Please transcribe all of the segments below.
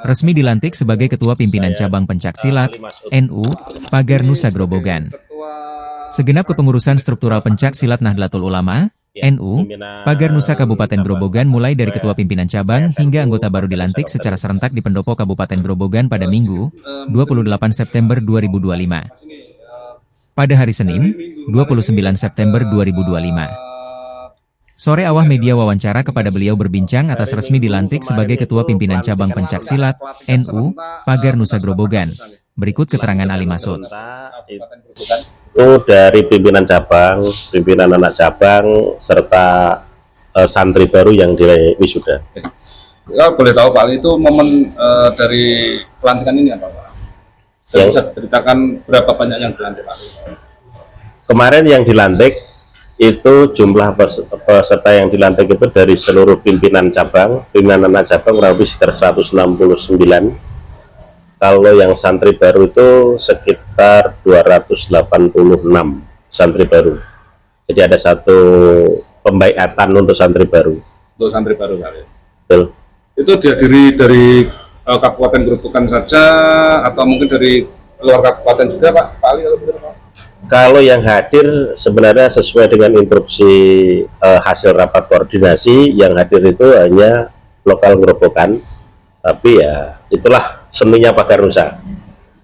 Resmi dilantik sebagai Ketua Pimpinan Cabang Pencaksilat NU Pagar Nusa Grobogan. Segenap kepengurusan struktural Pencaksilat Nahdlatul Ulama NU Pagar Nusa Kabupaten Grobogan mulai dari Ketua Pimpinan Cabang hingga anggota baru dilantik secara serentak di Pendopo Kabupaten Grobogan pada Minggu, 28 September 2025. Pada hari Senin, 29 September 2025. Sore awah media wawancara kepada beliau berbincang atas resmi dilantik sebagai Ketua Pimpinan Cabang Pencaksilat NU Pagar Nusa Grobogan. Berikut keterangan Ali Masud. Itu dari pimpinan cabang, pimpinan anak cabang, serta santri baru yang diwisuda. Ya, boleh tahu Pak Ali, itu momen dari pelantikan ini apa Pak? Yang bisa diceritakan berapa banyak yang dilantik Pak? Kemarin yang dilantik itu jumlah peserta yang dilantik itu dari seluruh pimpinan cabang, pimpinan anak cabang kurang lebih sekitar 169. Kalau yang santri baru itu sekitar 286 santri baru. Jadi ada satu pembaiatan untuk santri baru. Untuk santri baru Pak. Betul. Itu dihadiri dari Kabupaten Grobogan saja atau mungkin dari luar kabupaten juga Pak? Pak Ali, kalau yang hadir sebenarnya sesuai dengan instruksi hasil rapat koordinasi, yang hadir itu hanya lokal Grobogan, tapi ya itulah seninya Pagar Nusa.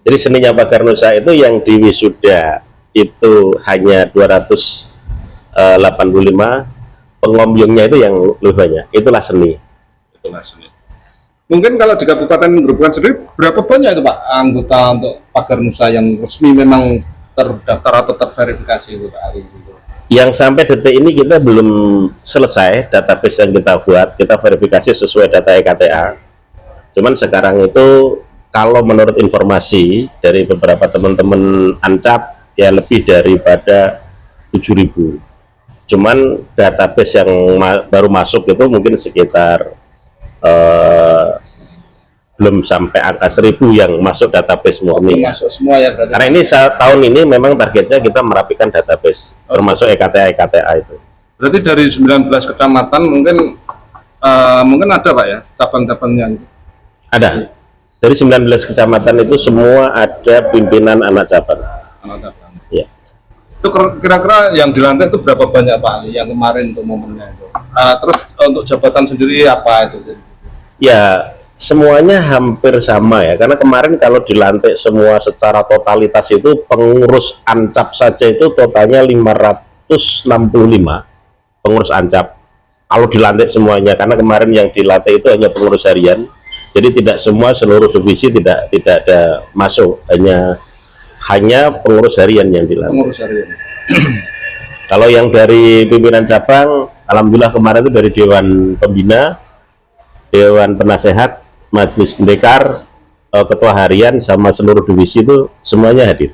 Jadi seninya Pagar Nusa itu yang diwisuda itu hanya 285, pengombyongnya itu yang lebih banyak, itulah seni. Mungkin kalau di Kabupaten Grobogan sendiri berapa banyak itu Pak anggota untuk Pagar Nusa yang resmi memang terdaftar atau terverifikasi itu Pak Ali? Yang sampai detik ini kita belum selesai database yang kita buat, kita verifikasi sesuai data EKTA. Cuman sekarang itu kalau menurut informasi dari beberapa teman-teman Ancap ya lebih daripada 7.000. Cuman database yang baru masuk itu mungkin sekitar belum sampai angka 1.000 yang masuk database murni. Masuk semua ya berarti. Karena ini tahun ini memang targetnya kita merapikan database, termasuk EKTA itu. Berarti dari 19 kecamatan mungkin ada Pak ya cabang-cabangnya? Ada. Dari 19 kecamatan itu semua ada pimpinan anak cabang. Anak cabang. Ya. Itu kira-kira yang dilantik itu berapa banyak Pak Ali yang kemarin untuk momennya itu? Terus untuk jabatan sendiri apa itu? Ya. Semuanya hampir sama ya, karena kemarin kalau dilantik semua secara totalitas itu pengurus Ancap saja itu totalnya 565 pengurus Ancap kalau dilantik semuanya, karena kemarin yang dilantik itu hanya pengurus harian, jadi tidak semua seluruh divisi tidak ada masuk, hanya pengurus harian yang dilantik. Pengurus harian. Kalau yang dari pimpinan cabang, alhamdulillah kemarin itu dari Dewan Pembina, Dewan Penasehat, Majelis Pendekar, Ketua Harian, sama seluruh divisi itu semuanya hadir.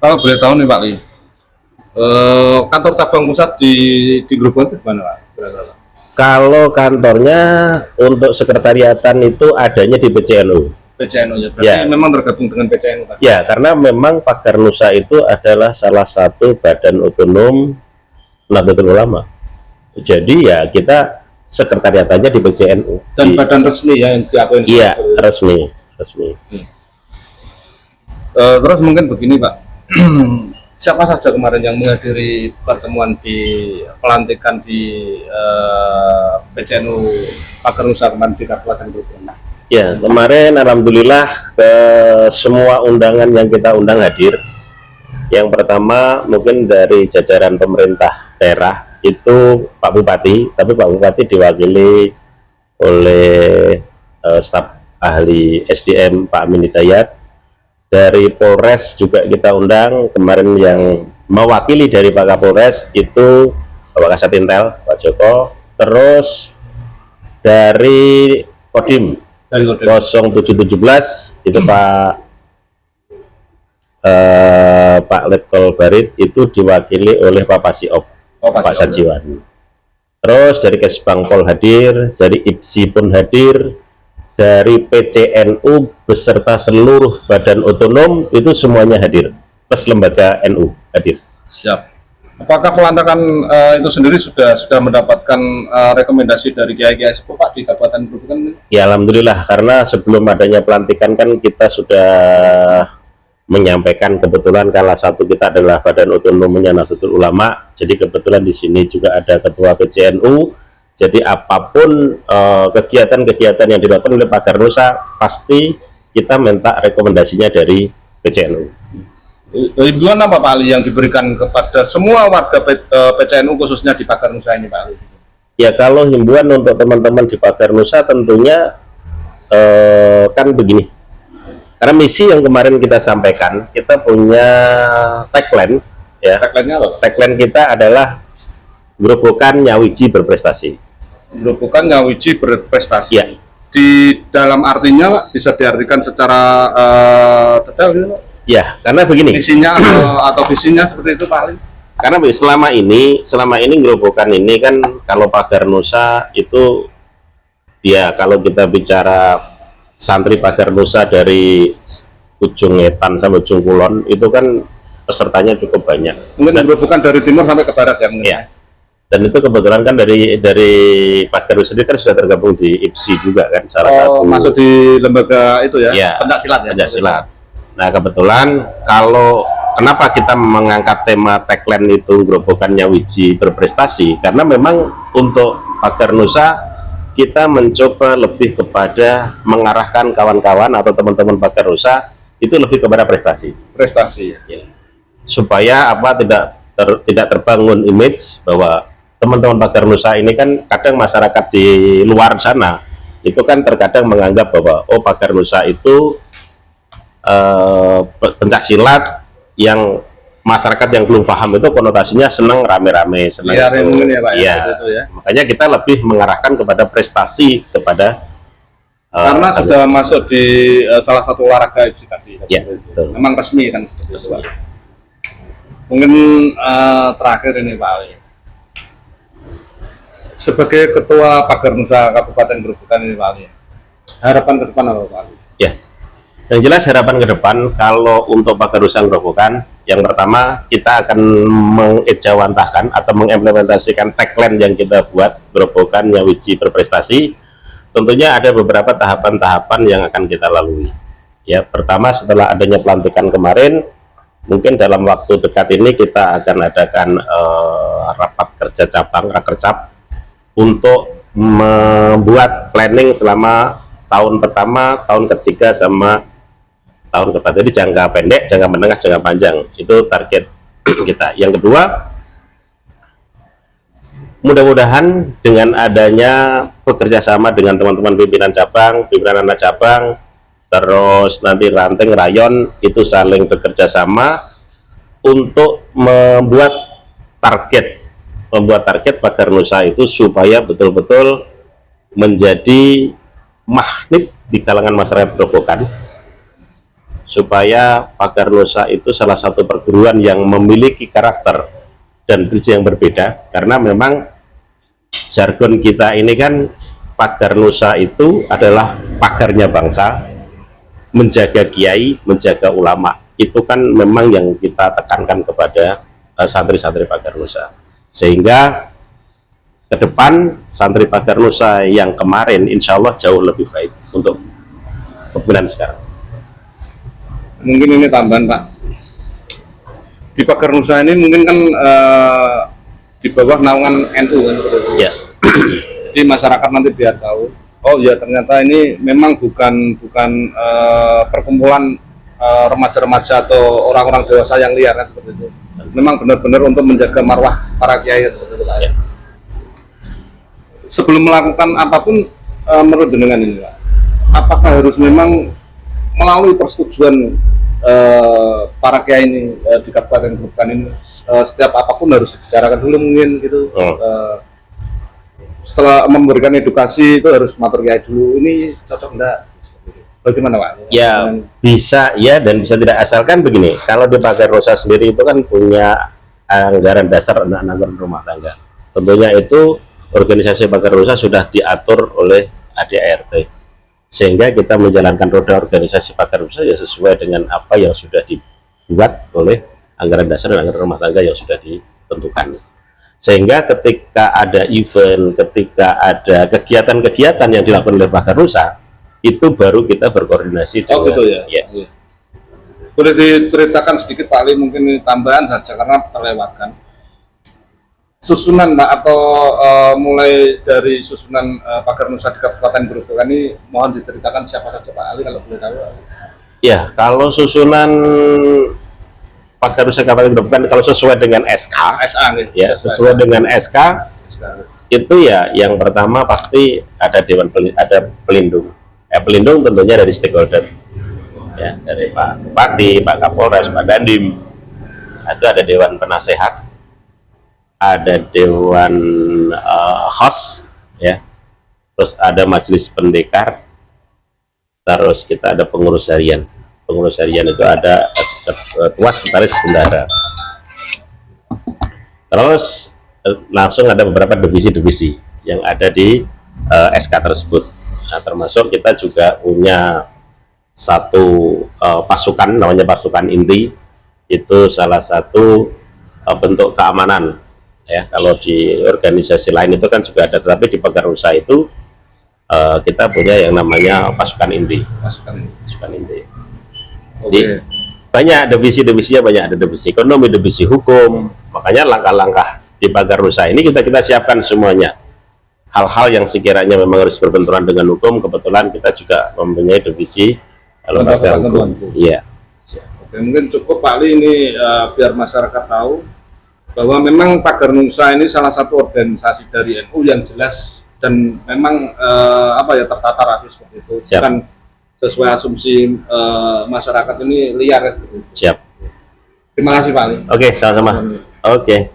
Kalau boleh tahu nih Pak Li, kantor cabang pusat di Grobogan itu mana Pak? Kalau kantornya untuk sekretariatan itu adanya di PCNU. PCNU ya, berarti ya. Memang tergabung dengan PCNU kan? Ya, karena memang Pagar Nusa itu adalah salah satu badan otonom Nahdlatul Ulama. Jadi ya kita sekretariatannya di PCNU dan badan resmi ya yang diakui. Iya, resmi. Terus mungkin begini Pak, siapa saja kemarin yang menghadiri pertemuan di pelantikan di PCNU Pagar Nusa kemarin di Kabupaten Grobogan? Ya, kemarin alhamdulillah semua undangan yang kita undang hadir. Yang pertama mungkin dari jajaran pemerintah daerah itu Pak Bupati, tapi Pak Bupati diwakili oleh staf ahli SDM Pak Amin Hidayat. Dari Polres juga kita undang, kemarin yang mewakili dari Pak Kapolres itu Bapak Kasat Intel Pak Joko, terus dari Kodim 0717 itu Pak Letkol Barit itu diwakili oleh Pak Pasiop, Pak Sajiwan. Terus dari Kesbangpol hadir, dari IPSI pun hadir, dari PCNU beserta seluruh badan otonom itu semuanya hadir, plus lembaga NU hadir. Siap. Apakah pelantikan itu sendiri sudah mendapatkan rekomendasi dari kiai-kiai sepuh Pak di Kabupaten Grobogan ini? Ya alhamdulillah, karena sebelum adanya pelantikan kan kita sudah menyampaikan, kebetulan salah satu kita adalah Badan Otonomnya Nahdlatul Ulama. Jadi kebetulan di sini juga ada Ketua PCNU. Jadi apapun kegiatan-kegiatan yang dilakukan oleh Pagar Nusa pasti kita minta rekomendasinya dari PCNU. Himbauan apa Pak Ali yang diberikan kepada semua warga PCNU khususnya di Pagar Nusa ini Pak Ali? Ya kalau himbauan untuk teman-teman di Pagar Nusa tentunya kan begini, karena misi yang kemarin kita sampaikan, kita punya tagline ya. Tagline-nya apa? Tagline kita adalah Grobogan Nyawiji Berprestasi. Grobogan Nyawiji Berprestasi. Ya. Di dalam artinya Pak, bisa diartikan secara detail gitu Pak? Ya, karena begini. Visinya atau visinya seperti itu Pak Ali? Karena selama ini Grobogan ini kan kalau Pagar Nusa itu ya, kalau kita bicara santri Pagar Nusa dari ujung Ngetan sampai ujung Kulon itu kan pesertanya cukup banyak. Mungkin Grobogan dari timur sampai ke barat ya mungkin. Ya. Dan itu kebetulan kan dari Pagar Nusa sendiri kan sudah tergabung di IPSI juga kan, salah satu. Masuk di lembaga itu ya, Ya, pencaksilat ya. pencaksilat. Nah kebetulan kalau kenapa kita mengangkat tema tagline itu Grobogan Nyawiji Berprestasi, karena memang untuk Pagar Nusa kita mencoba lebih kepada mengarahkan kawan-kawan atau teman-teman Pagar Nusa itu lebih kepada prestasi. Prestasi Ya. Supaya apa tidak terbangun image bahwa teman-teman Pagar Nusa ini kan kadang masyarakat di luar sana itu kan terkadang menganggap bahwa oh Pagar Nusa itu pencaksilat yang masyarakat yang belum paham itu konotasinya senang rame-rame, senang ya, mungkin ya Pak ya. Itu ya. Makanya kita lebih mengarahkan kepada prestasi, kepada karena sudah masuk di salah satu olahraga itu tadi. Ya, betul. Memang resmi kan. Mungkin terakhir ini Pak Ali, sebagai Ketua Pagar Nusa Kabupaten Grobogan ini Pak Ali, harapan ke depan apa Pak Ali? Ya, yang jelas harapan ke depan kalau untuk Pagar Nusa Grobogan, yang pertama kita akan mengejawantahkan atau mengimplementasikan tagline yang kita buat, Grobogan Nyawiji Berprestasi. Tentunya ada beberapa tahapan-tahapan yang akan kita lalui. Ya, pertama setelah adanya pelantikan kemarin, mungkin dalam waktu dekat ini kita akan adakan rapat kerja cabang, rakercap, untuk membuat planning selama tahun pertama, tahun ketiga, sama tahun keempat. Jadi jangka pendek, jangka menengah, jangka panjang, itu target kita. Yang kedua, mudah-mudahan dengan adanya bekerja sama dengan teman-teman pimpinan cabang, pimpinan anak cabang, terus nanti ranting rayon itu saling bekerja sama untuk membuat target Pagar Nusa itu supaya betul-betul menjadi magnet di kalangan masyarakat Grobogan, supaya Pagar Nusa itu salah satu perguruan yang memiliki karakter dan visi yang berbeda. Karena memang jargon kita ini kan Pagar Nusa itu adalah pagarnya bangsa, menjaga kiai, menjaga ulama. Itu kan memang yang kita tekankan kepada santri-santri Pagar Nusa, sehingga ke depan santri Pagar Nusa yang kemarin insya Allah jauh lebih baik untuk kepemimpinan sekarang. Mungkin ini tambahan Pak, di Pagar Nusa ini mungkin kan di bawah naungan NU kan, Ya. jadi masyarakat nanti biar tahu, oh ya ternyata ini memang bukan perkumpulan remaja-remaja atau orang-orang dewasa yang liar kan, seperti itu. Memang benar-benar untuk menjaga marwah para kiai seperti itu Pak. Ya. Sebelum melakukan apapun menurut dengan ini Pak, apakah harus memang melalui persetujuan para kiai ini di Kabupaten Grobogan ini, setiap apapun harus dibicarakan dulu mungkin gitu. Setelah memberikan edukasi itu harus matur kiai dulu, ini cocok enggak? Bagaimana Pak? Ya bisa ya dan bisa tidak, asalkan begini, kalau di Pagar Nusa sendiri itu kan punya anggaran dasar untuk anggaran rumah tangga. Tentunya itu organisasi Pagar Nusa sudah diatur oleh ADART, sehingga kita menjalankan roda organisasi Pagar Nusa ya sesuai dengan apa yang sudah dibuat oleh anggaran dasar dan anggaran rumah tangga yang sudah tentukan. Sehingga ketika ada event, ketika ada kegiatan-kegiatan yang dilakukan oleh Pagar Nusa, itu baru kita berkoordinasi dengan, gitu ya. ya. Boleh diceritakan sedikit Pak Ali, mungkin ini tambahan saja karena terlewatkan. Susunan Pak, atau mulai dari susunan Pagar Nusa di Kabupaten Grobogan ini, mohon diceritakan siapa saja Pak Ali kalau boleh tahu. Ya, kalau susunan Pagar Nusa Kabupaten Grobogan kalau sesuai dengan SK, ya sesuai dengan SK itu ya yang pertama pasti ada ada pelindung. Pelindung tentunya dari stakeholder, ya dari Pak Bupati, Pak Kapolres, Pak Dandim. Itu ada Dewan Penasehat, ada Dewan Host, ya, terus ada Majelis Pendekar, terus kita ada pengurus harian. Pengurus harian itu ada Ketua Sekretaris Bendahara. Terus langsung ada beberapa divisi-divisi yang ada di SK tersebut. Nah, termasuk kita juga punya satu pasukan, namanya pasukan inti. Itu salah satu bentuk keamanan. Ya, kalau di organisasi lain itu kan juga ada, tetapi di Pagar Nusa itu kita punya yang namanya pasukan inti. Pasukan inti. Jadi banyak divisi-divisinya, banyak, ada divisi ekonomi, divisi hukum. Makanya langkah-langkah di Pagar Nusa ini kita siapkan semuanya. Hal-hal yang sekiranya memang harus berbenturan dengan hukum, kebetulan kita juga mempunyai divisi lembaga hukum. Iya. Oke, mungkin cukup Pak Ali ini biar masyarakat tahu bahwa memang Pagar Nusa ini salah satu organisasi dari NU yang jelas dan memang tertata rapi seperti itu. Bukan sesuai asumsi masyarakat ini liar. Siap. Terima kasih Pak Ali. Oke, sama-sama. Oke.